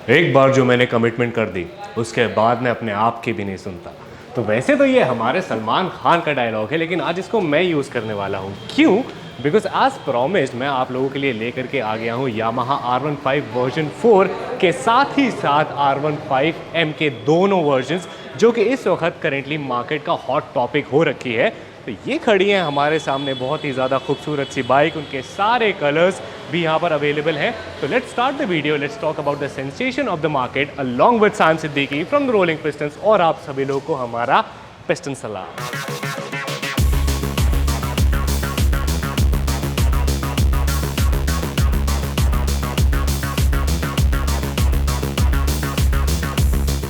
एक बार जो मैंने कमिटमेंट कर दी उसके बाद मैं अपने आप की भी नहीं सुनता। तो वैसे तो ये हमारे सलमान खान का डायलॉग है, लेकिन आज इसको मैं यूज़ करने वाला हूँ। क्यों? बिकॉज एज प्रॉमिस्ड मैं आप लोगों के लिए लेकर के आ गया हूँ यामाहा R15 वर्जन 4 के साथ ही साथ R15M के दोनों वर्जन्स, जो कि इस वक्त करेंटली मार्केट का हॉट टॉपिक हो रखी है। तो ये खड़ी हैं हमारे सामने बहुत ही ज़्यादा खूबसूरत सी बाइक, उनके सारे कलर्स भी यहाँ पर अवेलेबल हैं। तो let's start the video, let's talk about the sensation of the market along with Saim Siddiqui from the Rolling Pistons, और आप सभी लोगों को हमारा पिस्टन सलाम।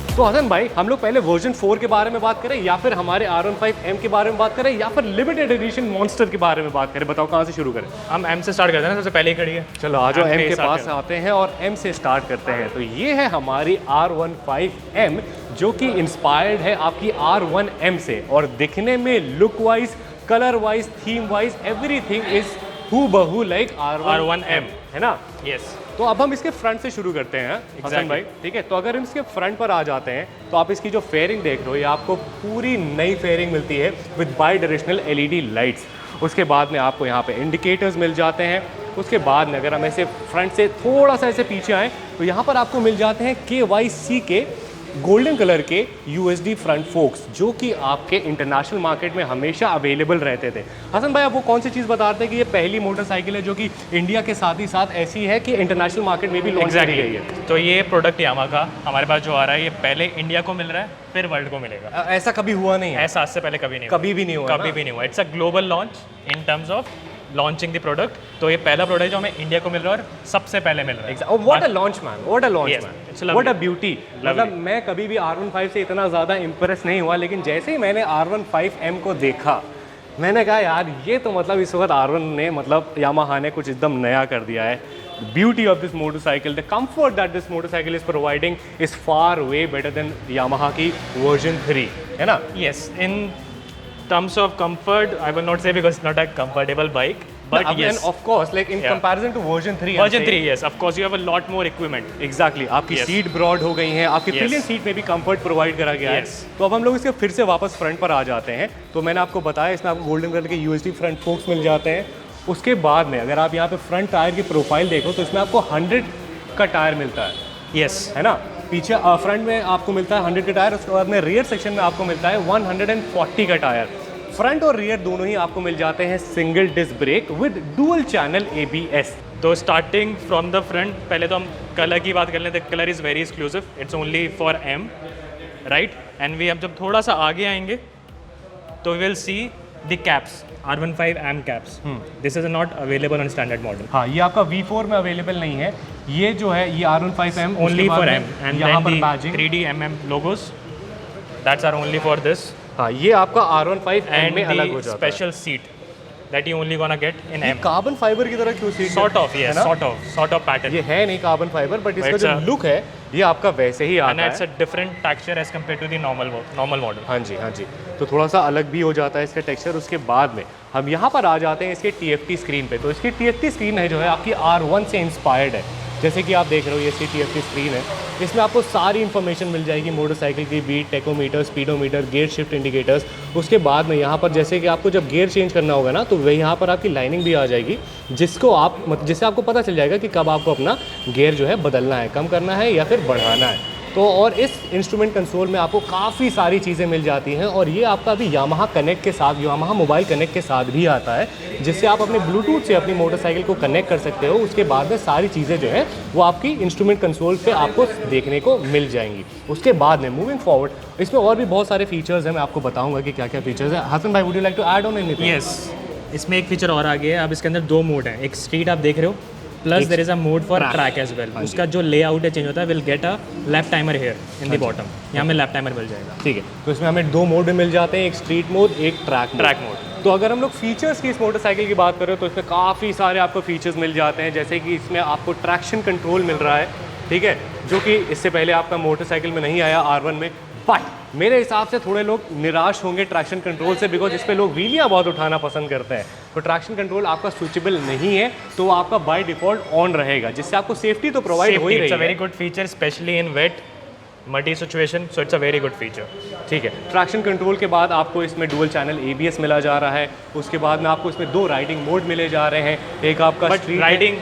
तो हसन भाई, हम लोग पहले वर्जन 4 के बारे में बात करें या फिर हमारे R15M के बारे में बात करें या फिर लिमिटेड एडिशन मॉन्स्टर के बारे में बात करें? बताओ कहाँ से शुरू करें? हम M से स्टार्ट करते हैं ना, सबसे पहले ही खड़ी है। चलो आ जाओ M के पास आते हैं और M से स्टार्ट करते हैं। तो ये है हमारी R15M, जो कि इंस्पायर्ड है आपकी R1M से, और दिखने में look wise, colour wise, theme wise everything is हूबहू लाइक R1M, है ना? यस। तो अब हम इसके फ्रंट से शुरू करते हैं हसन भाई, ठीक है? तो अगर हम इसके फ्रंट पर आ जाते हैं तो आप इसकी जो फेयरिंग देख रहे हो, ये आपको पूरी नई फेयरिंग मिलती है with by directional LED lights. उसके बाद में आपको यहाँ पे इंडिकेटर्स मिल जाते हैं। उसके बाद में अगर हम ऐसे फ्रंट से थोड़ा सा ऐसे पीछे आएँ तो यहाँ पर आपको मिल जाते हैं KYC के गोल्डन कलर के USD फ्रंट फोक्स, जो कि आपके इंटरनेशनल मार्केट में हमेशा अवेलेबल रहते थे। हसन भाई, आप वो कौन सी चीज़ बताते हैं कि ये पहली मोटरसाइकिल है जो कि इंडिया के साथ ही साथ ऐसी है कि इंटरनेशनल मार्केट में भी लॉन्च करी गई है? तो ये प्रोडक्ट यामाहा का हमारे पास जो आ रहा है, ये पहले इंडिया को मिल रहा है, फिर वर्ल्ड को मिलेगा। ऐसा कभी हुआ नहीं है? ऐसा आज से पहले कभी नहीं कभी भी नहीं हुआ, कभी भी नहीं हुआ। It's a global launch in terms of launching the product. तो ये पहला प्रोडक्ट जो हमें इंडिया को मिल रहा है और सबसे पहले मिल रहा है। What a launch man, what a launch man, what a beauty. मतलब Lovely. मैं कभी भी R15 से इतना ज़्यादा इंप्रेस नहीं हुआ, लेकिन जैसे ही मैंने R15M को देखा, मैंने कहा यार ये तो मतलब इस वक्त R1 ने, मतलब यामाहा ने कुछ एकदम नया कर दिया है। Beauty of this motorcycle, the comfort that this motorcycle is providing is far way better than Yamaha की वर्जन 3, है ना? Yes, in terms of comfort I will not say because not a comfortable bike, but yes, of course, like in comparison to version 3, version 3, yes, of course you have a lot more equipment. Exactly, आपकी seat broad हो गई हैं, आपकी pillion seat में भी comfort provide करा गया है। तो अब हम लोग इसके फिर से वापस फ्रंट पर आ जाते हैं। तो मैंने आपको बताया इसमें आपको गोल्डन कलर के USD फ्रंट फोक्स मिल जाते हैं। उसके बाद में अगर आप यहाँ पे फ्रंट टायर की प्रोफाइल देखो तो इसमें आपको 100 का टायर मिलता है। यस, है ना? पीछे फ्रंट में आपको मिलता है 100 का टायर, उसके बाद में रियर सेक्शन में आपको मिलता है 140 का टायर। फ्रंट और रियर दोनों ही आपको मिल जाते हैं single disc brake with dual channel ABS। तो स्टार्टिंग फ्रॉम द फ्रंट, पहले तो हम कलर की बात कर लेते हैं। Colour is very exclusive, it's only for M, right? And we अब जब थोड़ा सा आगे आएंगे तो we will see the caps, R15M caps. This is not available on standard model. हाँ, ये आपका V4 में अवेलेबल नहीं है। ये जो है ये R15M only for M, and यहाँ पर then badging 3D MM logos, that's are only for this. हाँ, ये आपका R15M में अलग हो जाता है। Special seat that you only gonna get in M। Carbon fibre की तरह क्यों seat? Sort of, yes, sort of pattern. ये है नहीं कार्बन फाइबर, बट इसका जो लुक है ये आपका वैसे ही आता है। It's a different texture as compare to the normal model. हाँ जी, हाँ जी। तो थोड़ा सा अलग भी हो जाता है इसका टेक्सचर। उसके बाद में हम यहाँ पर आ जाते हैं इसके TFT स्क्रीन पे। तो इसकी TFT स्क्रीन है जो है आपकी R1 से इंस्पायर्ड है। जैसे कि आप देख रहे हो ये इसकी TFT स्क्रीन है। इसमें आपको सारी इन्फॉर्मेशन मिल जाएगी मोटरसाइकिल की, beat, tachometer, speedometer, gear shift indicators. उसके बाद में यहाँ पर जैसे कि आपको जब गियर चेंज करना होगा ना, तो वही यहाँ पर आपकी लाइनिंग भी आ जाएगी, जिससे आपको पता चल जाएगा कि कब आपको अपना गियर जो है बदलना है, कम करना है या फिर बढ़ाना है। तो और इस इंस्ट्रूमेंट कंसोल में आपको काफ़ी सारी चीज़ें मिल जाती हैं, और ये आपका अभी यामाहा कनेक्ट के साथ, यामाहा मोबाइल कनेक्ट के साथ भी आता है, जिससे आप अपने ब्लूटूथ से अपनी मोटरसाइकिल को कनेक्ट कर सकते हो। उसके बाद में सारी चीज़ें जो है वो आपकी इंस्ट्रूमेंट कंसोल पे आपको देखने को मिल जाएंगी। उसके बाद में मूविंग फॉरवर्ड इसमें और भी बहुत सारे फीचर्स हैं, मैं आपको बताऊँगा कि क्या क्या फीचर्स हैं। हसन भाई, would you like to add on anything? Yes, इसमें एक फीचर और आ गया है। अब इसके अंदर 2 मोड हैं, एक स्ट्रीट आप देख रहे हो, plus there is a mode for track as well. उसका जो लेआउट है चेंज होता है, will get a lap timer here in the bottom. यहाँ में लैप टाइमर मिल जाएगा। ठीक है, तो इसमें हमें 2 मोड मिल जाते हैं, एक स्ट्रीट मोड, एक ट्रैक मोड। तो अगर हम लोग फीचर्स की इस मोटरसाइकिल की बात करें तो इसमें काफ़ी सारे आपको फीचर्स मिल जाते हैं। जैसे कि इसमें आपको ट्रैक्शन कंट्रोल मिल रहा है, ठीक है, जो कि इससे पहले आपका मोटरसाइकिल में नहीं आया R1 में। बट मेरे हिसाब से थोड़े लोग निराश होंगे ट्रैक्शन कंट्रोल से, बिकॉज इस पे लोग व्हीलियाँ बहुत उठाना पसंद करते हैं। तो ट्रैक्शन कंट्रोल आपका स्विचेबल नहीं है, तो वो आपका बाय डिफॉल्ट ऑन रहेगा, जिससे आपको सेफ्टी तो प्रोवाइड हो ही रही है। It's a very good feature specially in wet muddy situation, so it's a very good feature. ठीक है, ट्रैक्शन कंट्रोल के बाद आपको इसमें डुअल चैनल ABS मिला जा रहा है। उसके बाद में आपको इसमें 2 राइडिंग मोड मिले जा रहे हैं, एक आपका but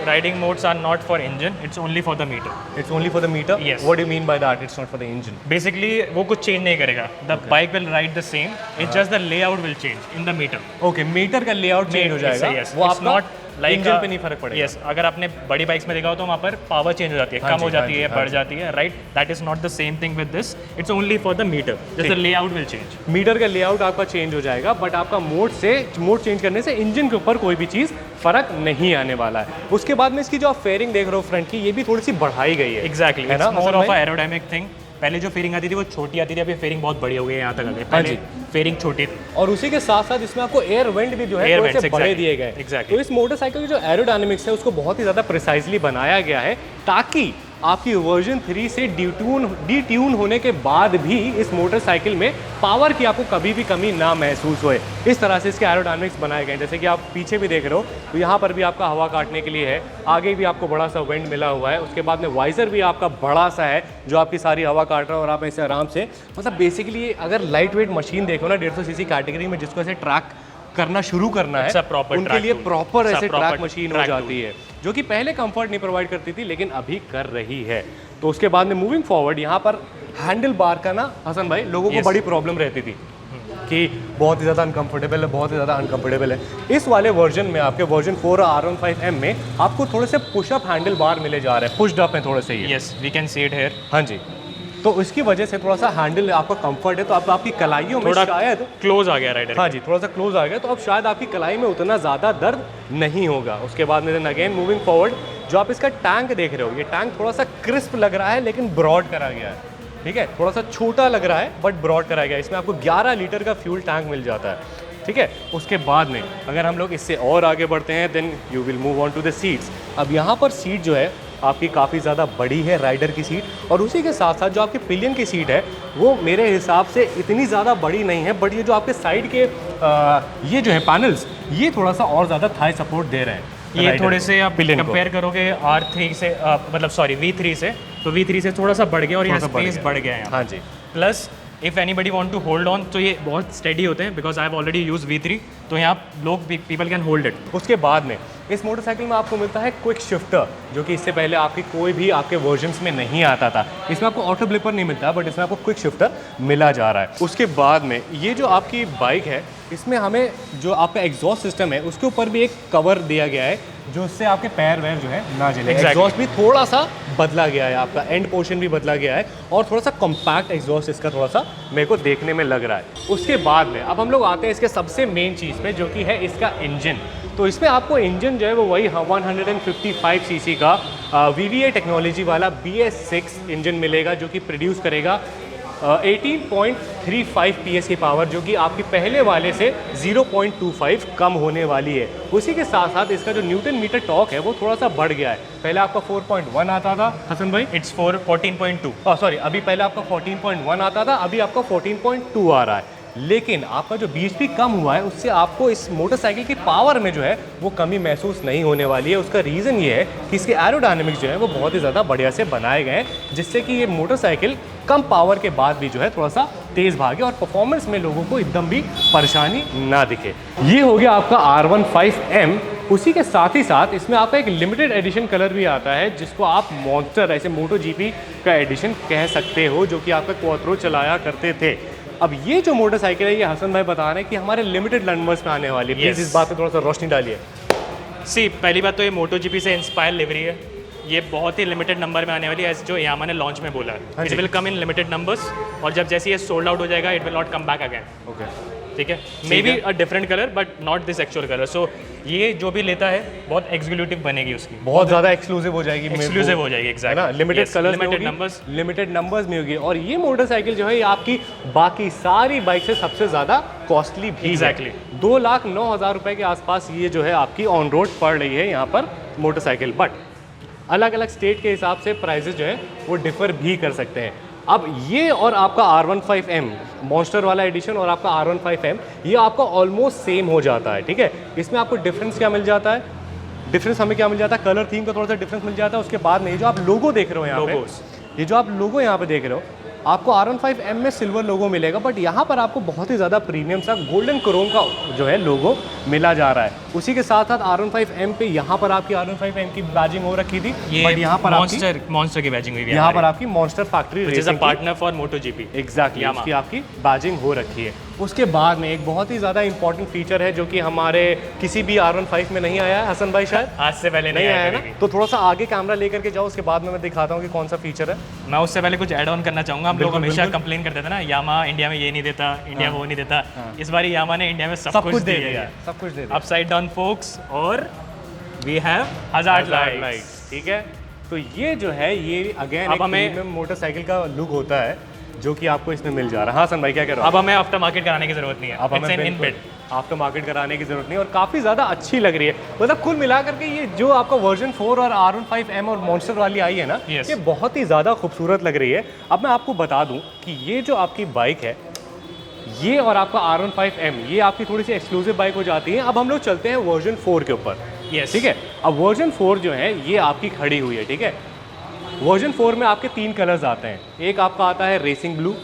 riding modes are not for engine, it's only for the meter. It's only for the meter. Yes. What do you mean by that it's not for the engine? Basically वो कुछ चेंज नहीं करेगा, the bike will ride the same, it's just the layout will change in the meter. Okay, meter का layout change हो जाएगा, वो आपका नॉट लाइक इंजन पे नहीं फर्क पड़ेगा। यस, अगर आपने बड़ी बाइक्स में देखा हो तो वहाँ पर पावर चेंज हो जाती है, कम हो जाती है, बढ़ जाती है, right? That is not the same thing with this, it's only for the meter, just the layout will change. Meter का लेआउट आपका चेंज हो जाएगा, बट आपका मोड चेंज करने से इंजन के ऊपर कोई भी चीज़ फर्क नहीं आने वाला है। उसके बाद में इसकी जो आप फेयरिंग देख रहे हो फ्रंट की, ये भी थोड़ी सी बढ़ाई गई है। एग्जैक्टली, है ना, इट्स मोर हसन ऑफ भाई? Aerodynamic thing. पहले जो फेयरिंग आती थी वो छोटी आती थी, अभी फेयरिंग बहुत बड़ी हो गई है, यहाँ तक आ गई। हाँ पहले जी। फेयरिंग छोटी थी। और उसी के साथ साथ इसमें आपको एयर वेंट भी जो है Air थोड़े से vents, बड़े exactly. दिए गए। Exactly. तो इस मोटरसाइकिल की जो एरोडायनेमिक्स है उसको बहुत ही ज़्यादा प्रिसाइजली बनाया गया है, ताकि आपकी वर्जन 3 से डिट्यून होने के बाद भी इस मोटरसाइकिल में पावर की आपको कभी भी कमी ना महसूस होए। इस तरह से इसके एरोडायनेमिक्स बनाए गए हैं। जैसे कि आप पीछे भी देख रहे हो, तो यहाँ पर भी आपका हवा काटने के लिए है, आगे भी आपको बड़ा सा वेंट मिला हुआ है। उसके बाद में वाइजर भी आपका बड़ा सा है, जो आपकी सारी हवा काट रहा है और आप ऐसे आराम से, मतलब बेसिकली अगर लाइट वेट मशीन देखो ना 150 सीसी कैटेगरी में, जिसको ऐसे ट्रैक करना शुरू करना है, उनके लिए प्रॉपर ऐसे ट्रैक मशीन हो जाती है, जो कि पहले कंफर्ट नहीं प्रोवाइड करती थी लेकिन अभी कर रही है। तो उसके बाद में मूविंग फॉरवर्ड, यहाँ पर हैंडल बार का ना हसन भाई लोगों को बड़ी प्रॉब्लम रहती थी कि बहुत ही ज़्यादा अनकंफर्टेबल है, बहुत ही ज़्यादा अनकंफर्टेबल है। इस वाले वर्जन में, आपके वर्जन 4 R15M में आपको थोड़े से पुशअप हैंडल बार मिले जा रहे हैं, पुश्ड अप में थोड़े से ये। Yes, we can see it here. हाँ जी, तो इसकी वजह से थोड़ा सा हैंडल आपका कंफर्ट है, तो आपकी कलाइयों में थोड़ा शायद क्लोज आ गया राइडर। हाँ जी, थोड़ा सा क्लोज आ गया, तो अब शायद आपकी कलाई में उतना ज़्यादा दर्द नहीं होगा। उसके बाद में अगेन मूविंग फॉरवर्ड, जो आप इसका टैंक देख रहे हो, ये टैंक थोड़ा सा क्रिस्प लग रहा है लेकिन ब्रॉड करा गया है। ठीक है, थोड़ा सा छोटा लग रहा है बट ब्रॉड करा गया है। इसमें आपको 11 लीटर का फ्यूल टैंक मिल जाता है। ठीक है, उसके बाद में अगर हम लोग इससे और आगे बढ़ते हैं, then you will move on to the seats. अब यहाँ पर सीट जो है आपकी काफ़ी ज़्यादा बड़ी है, राइडर की सीट, और उसी के साथ साथ जो आपकी पिलियन की सीट है वो मेरे हिसाब से इतनी ज़्यादा बड़ी नहीं है, बट ये जो आपके साइड के ये जो है पैनल्स, ये थोड़ा सा और ज़्यादा थाई सपोर्ट दे रहे हैं। ये थोड़े से आप पिलियन कंपेयर करोगे R3 से, मतलब सॉरी V3 से, तो V3 से थोड़ा सा बढ़ गया और यहाँ स्पेस बढ़ गया है। हाँ जी, plus if anybody want to hold on, तो ये बहुत स्टेडी होते हैं, because I have already use V3, तो यहाँ लोग पीपल कैन होल्ड इट। उसके बाद में इस मोटरसाइकिल में आपको मिलता है क्विक शिफ्टर, जो कि इससे पहले आपकी कोई भी आपके वर्जन्स में नहीं आता था। इसमें आपको ऑटो ब्लिपर नहीं मिलता, बट इसमें आपको क्विक शिफ्टर मिला जा रहा है। उसके बाद में ये जो आपकी बाइक है, इसमें हमें जो आपका एग्जॉस्ट सिस्टम है उसके ऊपर भी एक कवर दिया गया है, जो उससे आपके पैर वैर जो है ना जले। एग्जॉस्ट भी थोड़ा सा बदला गया है, आपका एंड पोर्शन भी बदला गया है, और थोड़ा सा कॉम्पैक्ट एग्जॉस्ट इसका थोड़ा सा मेरे को देखने में लग रहा है। उसके बाद में अब हम लोग आते हैं इसके सबसे मेन चीज़ पे, जो कि है इसका इंजन। तो इसमें आपको इंजन जो है वो वही 155 सीसी का VVA टेक्नोलॉजी वाला BS6 इंजन मिलेगा, जो कि प्रोड्यूस करेगा 18.35 PS की पावर, जो कि आपकी पहले वाले से 0.25 कम होने वाली है। उसी के साथ साथ इसका जो न्यूटन मीटर टॉर्क है वो थोड़ा सा बढ़ गया है। पहले आपका 4.1 आता था हसन भाई, इट्स 14.2। सॉरी, अभी पहले आपका 14.1 आता था, अभी आपका 14.2 आ रहा है। लेकिन आपका जो BHP कम हुआ है, उससे आपको इस मोटरसाइकिल की पावर में जो है वो कमी महसूस नहीं होने वाली है। उसका रीज़न ये है कि इसके एरोडायनेमिक्स जो है वो बहुत ही ज़्यादा बढ़िया से बनाए गए हैं, जिससे कि ये मोटरसाइकिल कम पावर के बाद भी जो है थोड़ा सा तेज़ भागे और परफॉर्मेंस में लोगों को एकदम भी परेशानी ना दिखे। ये हो गया आपका R15M। उसी के साथ ही साथ इसमें आपका एक लिमिटेड एडिशन कलर भी आता है, जिसको आप मॉन्स्टर, ऐसे MotoGP का एडिशन कह सकते हो, जो कि आपका क्वात्रो चलाया करते थे। अब ये जो मोटरसाइकिल है, ये हसन भाई बता रहे हैं कि हमारे लिमिटेड नंबर्स में आने वाली है। प्लीज़ इस बात पे थोड़ा सा रोशनी डालिए। सी, पहली बात तो ये MotoGP से इंस्पायर लिवरी है, ये बहुत ही लिमिटेड नंबर में आने वाली है, जो यामा ने लॉन्च में बोला है। It will come in limited numbers, और जब जैसे ये सोल्ड आउट हो जाएगा, it will not come back again. Okay, ठीक है, maybe a different colour but not this actual colour. So ये जो भी लेता है बहुत एग्जीक्यूटिव बनेगी उसकी, बहुत ज़्यादा एक्सक्लूसिव हो जाएगी, एक्सक्लूसिव हो जाएगी। एग्जैक्टली, ना, लिमिटेड कलर्स में लिमिटेड होगी, नंबर्स, लिमिटेड नंबर्स में होगी। और ये मोटरसाइकिल जो है, ये आपकी बाकी सारी बाइक से सबसे ज़्यादा कॉस्टली भी Exactly. 2,09,000 रुपये के आसपास ये जो है आपकी ऑन रोड पड़ रही है यहाँ पर मोटरसाइकिल। बट अलग अलग स्टेट के हिसाब से प्राइसेस जो है वो डिफर भी कर सकते हैं। अब ये और आपका R15M मॉन्स्टर वाला एडिशन और आपका R15M ये आपका ऑलमोस्ट सेम हो जाता है, ठीक है। इसमें आपको डिफरेंस क्या मिल जाता है, डिफरेंस हमें क्या मिल जाता है, कलर थीम का थोड़ा सा डिफरेंस मिल जाता है। उसके बाद में ये जो आप लोगो देख रहे हो यहाँ पे, ये जो आप लोगो यहाँ पे देख रहे हो, आपको R15M में सिल्वर लोगो मिलेगा, बट यहाँ पर आपको बहुत ही ज़्यादा प्रीमियम सा गोल्डन क्रोम का जो है लोगो मिला जा रहा है। उसी के साथ साथ R15M पे यहाँ पर आपकी R15M की बैजिंग हो रखी थी, बट यहाँ पर मॉन्स्टर की बैजिंग हुई है, यहाँ पर आपकी monster factory racing partner for MotoGP exactly उसकी आपकी बैजिंग हो रखी है। उसके बाद में एक बहुत ही ज़्यादा इंपॉर्टेंट फीचर है जो कि हमारे किसी भी R15 में नहीं आया है, हसन भाई शायद आज से पहले नहीं आया ना, तो थोड़ा सा आगे कैमरा लेकर के जाओ, उसके बाद में मैं दिखाता हूँ कि कौन सा फीचर है। मैं उससे पहले कुछ ऐड ऑन करना चाहूँगा। हम लोग हमेशा कंप्लेन करते थे ना, यामा इंडिया में ये नहीं देता, इंडिया वो नहीं देता। इस बार यामा ने इंडिया में सब कुछ दे दिया, सब कुछ दे दिया, अपसाइड डाउन फोक्स और वी हैव हजार्ड लाइट्स, ठीक है। तो ये जो है ये अगेन अब हमें मोटरसाइकिल का लुक होता है जो कि आपको इसमें मिल जा रहा है। हाँ सन भाई क्या कह रहे हो? अब हमें आफ्टर मार्केट कराने की जरूरत नहीं है, अब हमें आफ्टर मार्केट कराने की जरूरत नहीं, और काफ़ी ज़्यादा अच्छी लग रही है। मतलब कुल मिलाकर के ये जो आपका वर्जन 4 और R15M और मॉन्स्टर वाली आई है ना, ये बहुत ही ज़्यादा खूबसूरत लग रही है। अब मैं आपको बता दूं कि ये जो आपकी बाइक है ये और आपका R15M ये आपकी थोड़ी सी एक्सक्लूसिव बाइक हो जाती है। अब हम लोग चलते हैं वर्जन 4 के ऊपर, ठीक है। अब वर्जन 4 जो है ये आपकी खड़ी हुई है, ठीक है। वर्जन 4 में आपके 3 कलर्स आते हैं। एक आपका आता है रेसिंग ब्लू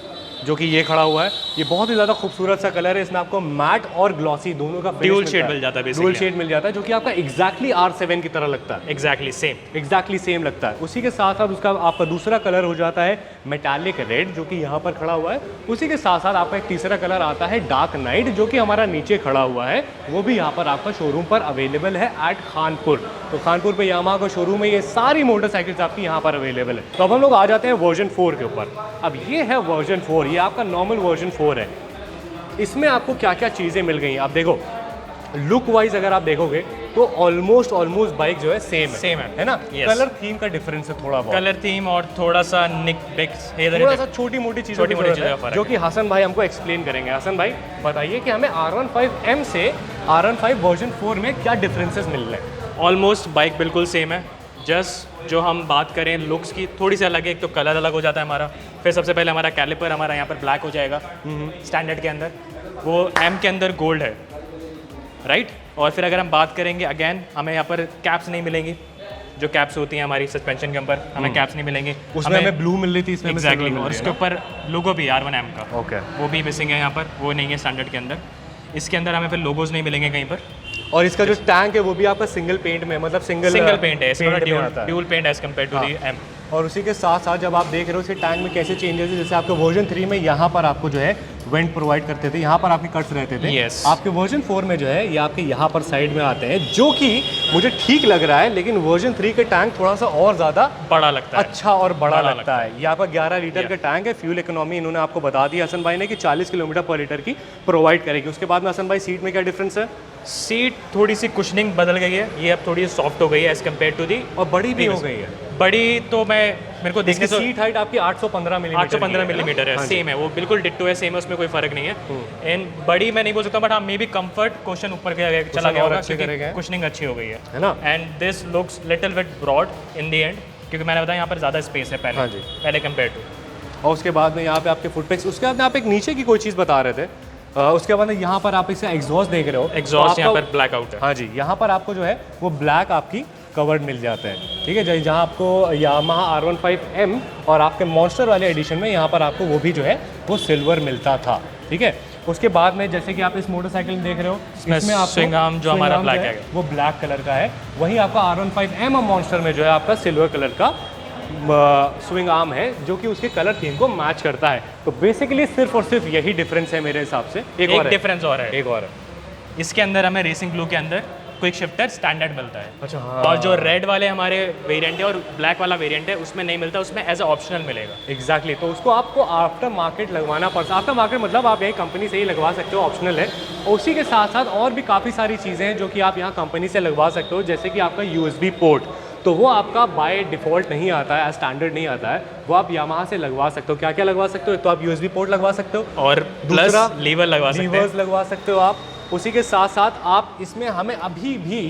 जो कि ये खड़ा हुआ है, ये बहुत ही ज़्यादा खूबसूरत सा कलर है। इसमें आपको मैट और ग्लॉसी दोनों का ड्यूल शेड मिल जाता है, ड्यूल शेड मिल जाता है जो कि आपका एग्जैक्टली R7 की तरह लगता है, एग्जैक्टली सेम लगता है। उसी के साथ साथ उसका आपका दूसरा कलर हो जाता है मेटालिक रेड जो कि यहाँ पर खड़ा हुआ है। उसी के साथ साथ आपका एक तीसरा कलर आता है डार्क नाइट जो कि हमारा नीचे खड़ा हुआ है, वो भी यहाँ पर आपका शोरूम पर अवेलेबल है एट खानपुर। तो खानपुर पे यामाहा का शोरूम है, ये सारी मोटरसाइकिल्स आपकी यहाँ पर अवेलेबल है। तो अब हम लोग आ जाते हैं वर्जन 4 के ऊपर। अब ये है वर्जन 4, ये आपका नॉर्मल वर्जन 4 है। इसमें आपको क्या क्या चीज़ें मिल गई, आप देखो लुक वाइज अगर आप देखोगे तो ऑलमोस्ट बाइक जो है सेम है ना। कलर थीम का डिफरेंस है थोड़ा बहुत, कलर थीम और थोड़ा सा निक बिक्स, थोड़ा सा छोटी मोटी चीज़ों जो कि हसन भाई हमको एक्सप्लेन करेंगे। हसन भाई बताइए कि हमें R15M से R15 वर्जन 4 में क्या डिफरेंसेस मिल रहे हैं? ऑलमोस्ट बाइक बिल्कुल सेम है, जस्ट जो हम बात करें लुक्स की थोड़ी सी अलग है। एक तो कलर अलग हो जाता है हमारा, फिर सबसे पहले हमारा कैलिपर हमारा यहाँ पर ब्लैक हो जाएगा स्टैंडर्ड के अंदर, वो M के अंदर गोल्ड है, राइट। और फिर अगर हम बात करेंगे अगेन हमें यहाँ पर कैप्स नहीं मिलेंगी, जो कैप्स होती हैं हमारी सस्पेंशन के ऊपर हमें कैप्स नहीं मिलेंगी। उसमें हमें ब्लू मिल रही थी, इसमें एग्जैक्टली, और उसके ऊपर लोगो भी R1M का, ओके, वो भी मिसिंग है यहाँ पर, वो नहीं है स्टैंडर्ड के अंदर। इसके अंदर हमें फिर लोगोज नहीं मिलेंगे कहीं पर। और इसका जो टैंक है वो भी आपका सिंगल पेंट में, मतलब सिंगल पेंट है, dual paint as compare to the M। और उसी के साथ साथ जब आप देख रहे हो इसके टैंक में कैसे चेंजेस है, जैसे आपके वर्जन 3 में यहाँ पर आपको जो है वेंट प्रोवाइड करते थे, यहाँ पर आपके कट्स रहते थे। आपके वर्जन 4 में जो है ये आपके यहाँ पर साइड में आते हैं, जो कि मुझे ठीक लग रहा है। लेकिन वर्जन 3 के टैंक थोड़ा सा और ज़्यादा बड़ा लगता है, अच्छा और बड़ा लगता है। ये आपका 11 लीटर का टैंक है। फ्यूल इकोनॉमी इन्होंने आपको बता दी हसन भाई ने कि 40 किलोमीटर पर लीटर की प्रोवाइड करेगी। उसके बाद में हसन भाई सीट में क्या डिफरेंस है? सीट थोड़ी सी कुशनिंग बदल गई है, ये अब थोड़ी सॉफ्ट हो गई है एज कम्पेयर टू दी, और बड़ी भी हो गई है। बड़ी तो मेरे को देखने सीट हाइट आपकी 815 मिलीमीटर है, सेम है, वो बिल्कुल डिट्टो है, सेम है, उसमें कोई फर्क नहीं है। एंड बड़ी मैं नहीं बोल सकता, बट हाँ मे बी कंफर्ट क्वेश्चन ऊपर चला गया होगा क्योंकि कुशनिंग अच्छी हो गई है ना। And this looks little bit broad in the end, क्योंकि मैंने बताया यहाँ पर ज़्यादा स्पेस है पहले कंपेयर टू। और उसके बाद में यहाँ पे आपके फुटपेक्स, उसके बाद में आप एक नीचे की कोई चीज़ बता रहे थे, उसके बाद यहाँ पर आप इसे एग्जॉस्ट देख रहे हो, एग्जॉस्ट यहाँ पर ब्लैक आउट है। हाँ जी, यहाँ पर आपको जो है वो ब्लैक आपकी कवर्ड मिल जाता है, ठीक है। जहाँ आपको यामाहा R15M और आपके मॉन्स्टर वाले एडिशन में यहाँ पर आपको वो भी जो है वो सिल्वर मिलता था, ठीक है। उसके बाद में जैसे कि आप इस मोटरसाइकिल में देख रहे हो, इसमें आपको स्विंग आर्म जो हमारा ब्लैक है वो ब्लैक कलर का है। वहीं आपका R15M और मॉन्स्टर में जो है आपका सिल्वर कलर का स्विंग आर्म है जो कि उसके कलर थीम को मैच करता है। तो बेसिकली सिर्फ और सिर्फ यही डिफरेंस है मेरे हिसाब से। एक डिफरेंस और है, एक और है, इसके अंदर हमें रेसिंग ब्लू के अंदर क्विक शिफ्टर स्टैंडर्ड मिलता है। अच्छा हाँ। और जो रेड वाले हमारे वेरिएंट है और ब्लैक वाला वेरिएंट है उसमें नहीं मिलता, उसमें एज अ ऑप्शनल मिलेगा। एग्जैक्टली, तो उसको आपको आफ्टर मार्केट लगवाना पड़ता है। आफ्टर मार्केट मतलब आप यही कंपनी से ही लगवा सकते हो, ऑप्शनल है। उसी के साथ साथ और भी काफ़ी सारी चीज़ें हैं जो कि आप यहाँ कंपनी से लगवा सकते हो, जैसे कि आपका USB पोर्ट, तो वो आपका बाय डिफ़ॉल्ट नहीं आता है, स्टैंडर्ड नहीं आता है, वो आप यामाहा से लगवा सकते हो। क्या क्या लगवा सकते हो? तो आप USB पोर्ट लगवा सकते हो और दूसरा लीवर लगवा सकते हो आप। उसी के साथ साथ आप इसमें हमें अभी भी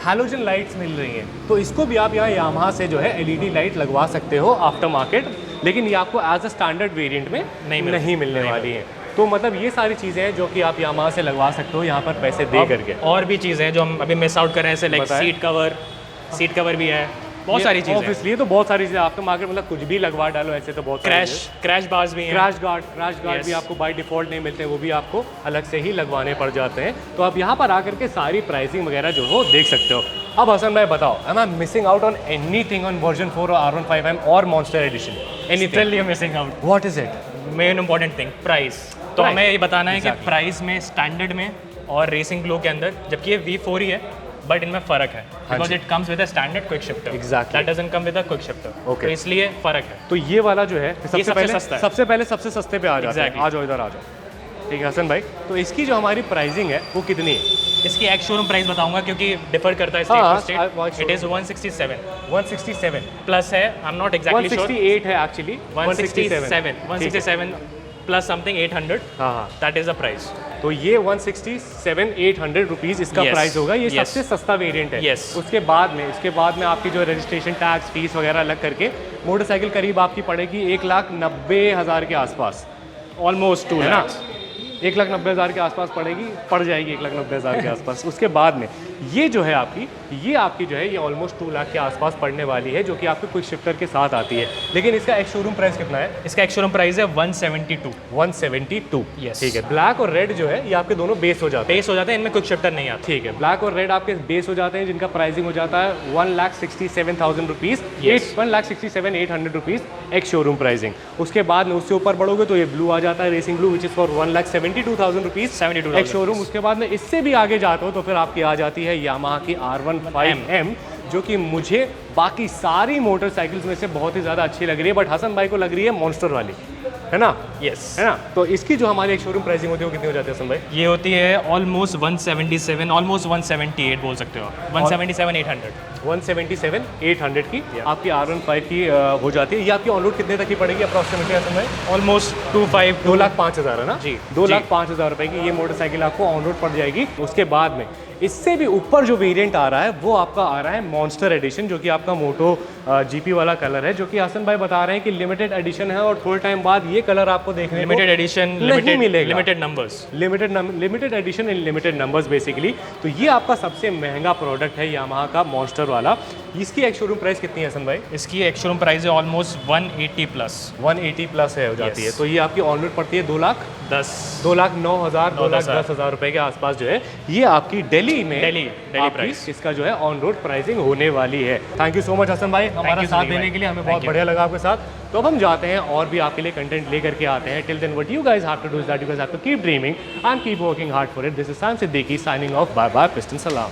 हैलोजन लाइट्स मिल रही हैं, तो इसको भी आप यहाँ यामाहा से जो है LED लाइट लगवा सकते हो आफ्टर मार्केट। लेकिन ये आपको एज अ स्टैंडर्ड वेरिएंट में नहीं मिलने वाली है। तो मतलब ये सारी चीज़ें हैं जो कि आप यामाहा से लगवा सकते हो यहाँ पर पैसे दे करके। और भी चीज़ें हैं जो हम अभी मिस आउट कर रहे हैं, जैसे लाइक सीट कवर भी है, बहुत सारी चीज़ें। ऑब्वियसली तो बहुत सारी चीज़ें आपको मार्केट मतलब कुछ भी लगवा डालो ऐसे तो बहुत क्रैश बार्स भी हैं, क्रैश गार्ड भी आपको बाय डिफ़ॉल्ट नहीं मिलते, वो भी आपको अलग से ही लगवाने पड़ जाते हैं। तो आप यहाँ पर आकर के सारी प्राइसिंग वगैरह जो हो देख सकते हो। अब हसन भाई बताओ, am I missing out on anything on version 4 और R15M और monster edition? Anything missing out? What is it? Main important thing, price. तो हमें ये बताना है कि प्राइस में, स्टैंडर्ड में और रेसिंग ग्लो के अंदर, जबकि ये V4 ही है बट इनमें फ़र्क है, because it comes with a standard quick shifter, that doesn't come with a quick shifter, तो इसलिए फ़र्क है। तो ये वाला जो है सबसे पहले सबसे सस्ते पे आ जाता है। आ जाओ इधर आ जाओ। ठीक है हसन भाई, तो इसकी जो हमारी प्राइसिंग है वो कितनी है? इसकी एक्स शोरूम प्राइस बताऊंगा क्योंकि डिफर करता है state to state. It is 167 plus है, I am not exactly sure, 168 है actually, 167 plus something 800, that is the price. तो ये 167-800 रुपीज़ इसका प्राइस होगा। ये सबसे सस्ता वेरिएंट है। उसके बाद में आपकी जो रजिस्ट्रेशन टैक्स फीस वगैरह अलग करके मोटरसाइकिल करीब आपकी पड़ेगी 1,90,000 के आसपास, ऑलमोस्ट 2 लाख, 1,90,000 के आसपास पड़ जाएगी 1,90,000 के आसपास। उसके बाद में ये जो है आपकी जो है ये ऑलमोस्ट 2 लाख के आसपास पड़ने वाली है, जो कि आपके क्विक शिफ्टर के साथ आती है। लेकिन इसका एक्स शोरूम प्राइस कितना है? इसका एक्स शोरूम प्राइस है 172। यस, ठीक है। ब्लैक और रेड जो है ये आपके दोनों बेस हो जाते हैं, इनमें क्विक शिफ्टर नहीं आता। ठीक है, ब्लैक और रेड आपके बेस हो जाते हैं, जिनका प्राइसिंग हो जाता है 1,67,000 rupees, 1,67,800 rupees ex showroom pricing. उसके बाद में उससे ऊपर बढ़ोगे तो ये ब्लू आ जाता है, racing blue, which is for 1,72,000 rupees ex showroom. उसके बाद में इससे भी आगे जाते हो तो फिर आपकी आ जाती है यामाहा की R15M, जो कि मुझे बाकी सारी मोटरसाइकिल्स में से बहुत ही ज़्यादा अच्छी लग रही है, बट हसन भाई को लग रही है मॉन्स्टर वाली, है ना? यस, है ना? तो इसकी जो हमारी एक शोरूम प्राइसिंग होती है वो कितनी हो जाती है हसन भाई? ये होती है ऑलमोस्ट 177, ऑलमोस्ट 178 बोल सकते हो, 177-800। 177-800 की आपकी R15 की हो जाती है। ये आपकी ऑन रोड कितने तक की पड़ेगी अप्रॉक्सीमेटली हसन भाई? ऑलमोस्ट 2,05,000 है ना? जी, 2,05,000 रुपए की ये मोटरसाइकिल आपको ऑन रोड पड़ जाएगी। उसके बाद में इससे भी ऊपर जो वेरिएंट आ रहा है वो आपका आ रहा है मॉन्स्टर एडिशन, जो कि आपका मोटो जीपी वाला कलर है, जो कि हसन भाई बता रहे हैं कि लिमिटेड एडिशन है और थोड़े टाइम बाद ये कलर आपको देखने लिमिटेड एडिशन नहीं मिलेगा, limited numbers, limited addition in limited numbers basically. तो ये आपका सबसे महंगा प्रोडक्ट है यामाहा का मॉन्स्टर वाला। इसकी एक शोरूम प्राइस कितनी है हसन भाई? इसकी एक शोरूम प्राइस है ऑलमोस्ट 180 प्लस है हो जाती है। तो ये आपकी ऑन रोड पड़ती है 2,09,000 2,10,000 रुपए के आसपास जो है ये आपकी दिल्ली में प्राइस इसका जो है ऑन रोड प्राइसिंग होने वाली है। Thank you so much Hasan भाई हमारा साथ देने के लिए, हमें बहुत बढ़िया लगा आपके साथ। तो अब हम जाते हैं और भी आपके लिए कंटेंट लेकर के आते हैं। Till then what you guys have to do is that you guys have to keep dreaming and keep working hard for it. This is Sam Siddiqui signing off, bye bye, piston सलाम।